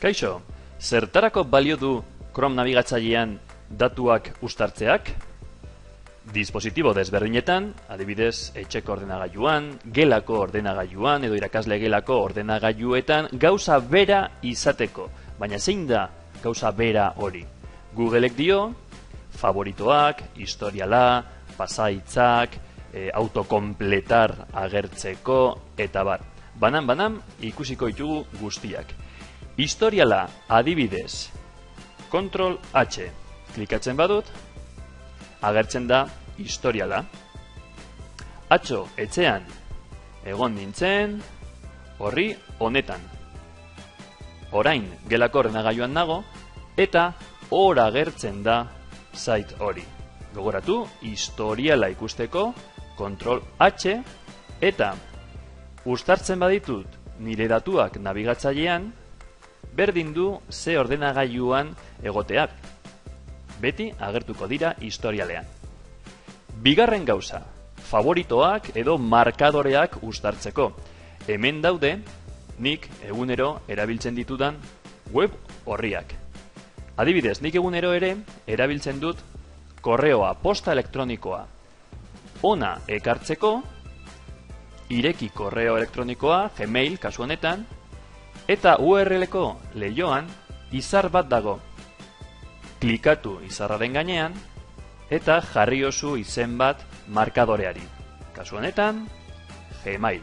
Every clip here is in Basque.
Kaixo, zertarako balio du Chrome nabigatzailean datuak uztartzeak? Dispositibo desberdinetan, adibidez, etxeko ordenagailuan, gelako ordenagailuan edo irakasle gelako ordenagailuetan gauza bera izateko. Baina zein da gauza bera hori? Googleek dio, favoritoak, historiala, pasaitzak, autokompletar agertzeko, eta bar. Banan ikusiko ditugu guztiak. Historiala, adibidez, Ctrl H, klikatzen badut, agertzen da historiala. Atzo, etxean, egon nintzen, horri honetan. Orain, gelako ordenagailuan nago, eta hor agertzen da site hori. Gogoratu, historiala ikusteko, Ctrl H, eta uztartzen baditut nire datuak nabigatzailean, berdin du ze ordenagailuan egoteak. Beti agertuko dira historialean. Bigarren gauza, favoritoak edo markadoreak uztartzeko. Hemen daude, nik egunero erabiltzen ditudan web orriak. Adibidez, nik egunero ere erabiltzen dut korreoa, posta elektronikoa. Ona ekartzeko, ireki korreo elektronikoa, Gmail, kasu honetan, eta URL-ko leihoan izar bat dago. Klikatu izarraren gainean, eta jarri osu izen bat markadoreari. Kasu honetan, Gmail.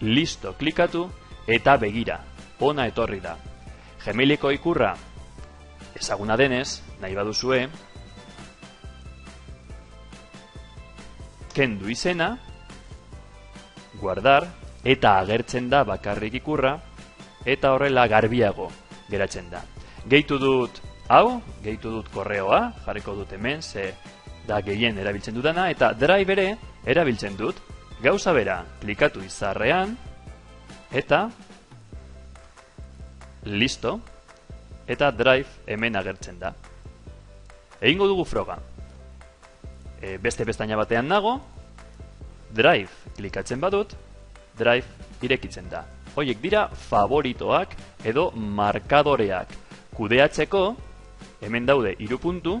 Listo, klikatu, eta begira, ona etorri da. Gmaileko ikurra, ezaguna denez, nahi baduzue, kendu izena, guardar, eta agertzen da bakarrik ikurra, eta horrela garbiago geratzen da. Gehitu dut hau, gehitu dut korreoa, jarriko dut hemen, ze da gehien erabiltzen dudana, eta Drive ere erabiltzen dut, gauza bera, klikatu izarrean, eta listo, eta Drive hemen agertzen da. Egingo dugu froga. Beste pestaina batean nago, Drive klikatzen badut, Drive irekitzen da. Hoiek dira favoritoak edo markadoreak. Kudeatzeko, hemen daude 3 puntu,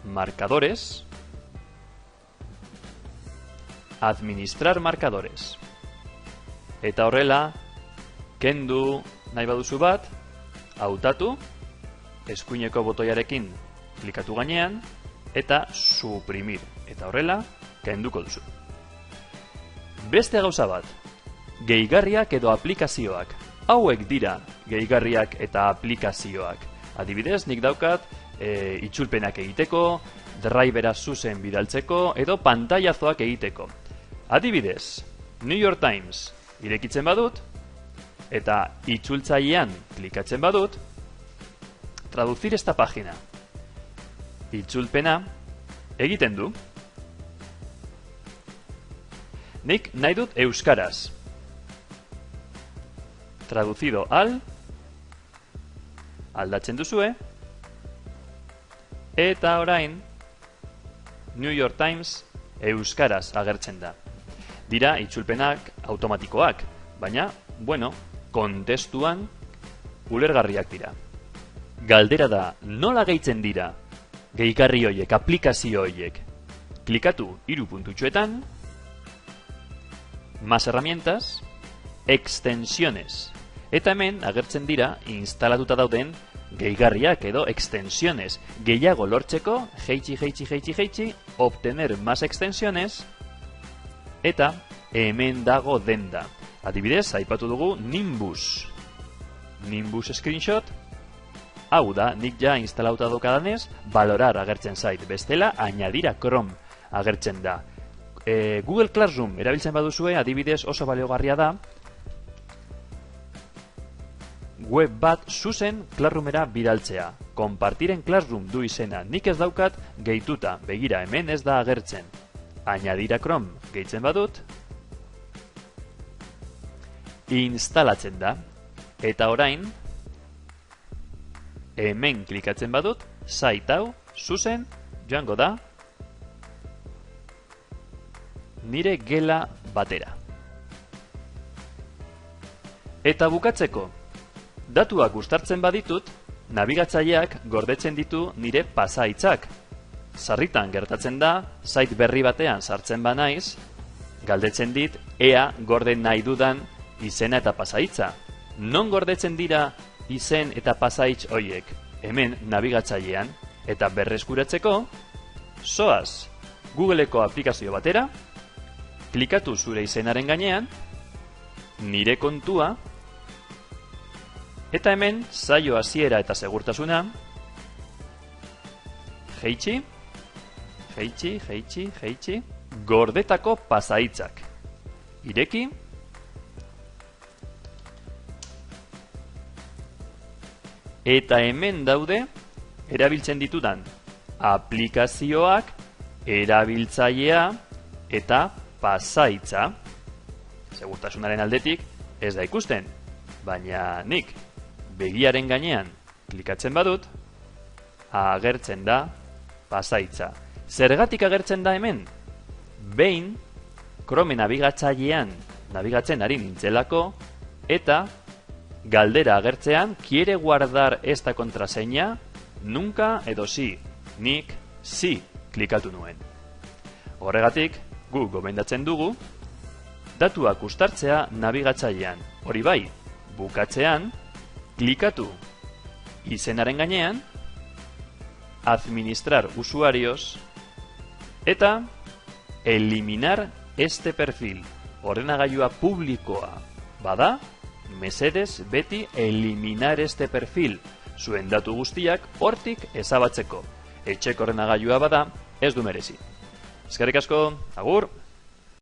markadores, administrar markadores. Eta horrela, kendu nahi baduzu bat, hautatu, eskuineko botoiarekin klikatu gainean, eta suprimir. Eta horrela, kenduko duzu. Beste gauza bat, gehigarriak edo aplikazioak. Hauek dira gehigarriak eta aplikazioak. Adibidez, nik daukat itzulpenak egiteko, drivera zuzen bidaltzeko, edo pantailazoak egiteko. Adibidez, New York Times irekitzen badut, eta itzultzailean klikatzen badut, traducir esta página. Itzulpena egiten du. Nik nahi dut euskaraz. Traducido al, aldatzen duzue, eta orain New York Times euskaraz agertzen da. Dira itzulpenak automatikoak, baina, bueno, kontestuan ulergarriak dira. Galdera da, nola gehitzen dira gehigarri horiek, aplikazio horiek? Klikatu 3 puntutxoetan, más herramientas, extensiones. Eta hemen agertzen dira instalatuta dauden gehigarriak edo extensiones. Gehiago lortzeko, jeitsi, obtener más extensiones, eta hemen dago denda. Adibidez, aipatu dugu Nimbus. Nimbus screenshot, hau da, nik ja instalatuta daukadanez, valorar agertzen zait. Bestela, añadir a Chrome agertzen da. Google Classroom erabiltzen baduzue, adibidez oso baliogarria da, web bat zuzen Classroomera bidaltzea. Compartiren Classroom du izena. Nik ez daukat gehituta. Begira, hemen ez da agertzen. Añadir a Chrome gehitzen badut, instalatzen da. Eta orain, hemen klikatzen badut, site hau zuzen joango da nire gela batera. Eta bukatzeko, datuak uztartzen baditut, nabigatzaileak gordetzen ditu nire pasahaitzak. Sarritan gertatzen da, site berri batean sartzen banaiz, galdetzen dit ea gorde nahi dudan izena eta pasahitza. Non gordetzen dira izen eta pasahitz horiek? Hemen nabigatzailean. Eta berreskuratzeko, zoaz Googleeko aplikazio batera, klikatu zure izenaren gainean, nire kontua, eta hemen saio hasiera eta segurtasuna, jaitsi, gordetako pasahitzak. Ireki, eta hemen daude erabiltzen ditudan aplikazioak, erabiltzailea eta pasahitza. Segurtasunaren aldetik ez da ikusten, baina nik begiaren gainean klikatzen badut, agertzen da pasahitza. Zergatik agertzen da hemen? Behin, Chrome nabigatzailean nabigatzen ari nintzelako, eta galdera agertzean, ¿quiere guardar esta contraseña? Nunca edo sí. Nik sí klikatu nuen. Horregatik, gu gomendatzen dugu, datuak uztartzea nabigatzailean. Hori bai, bukatzean, klikatu izenaren gainean, administrar usuarios, eta eliminar este perfil. Ordenagailua publikoa bada, mesedez beti eliminar este perfil. Zuen datu guztiak hortik ezabatzeko. Etxeko ordenagailua bada, ez du merezi. Eskerrik asko, agur!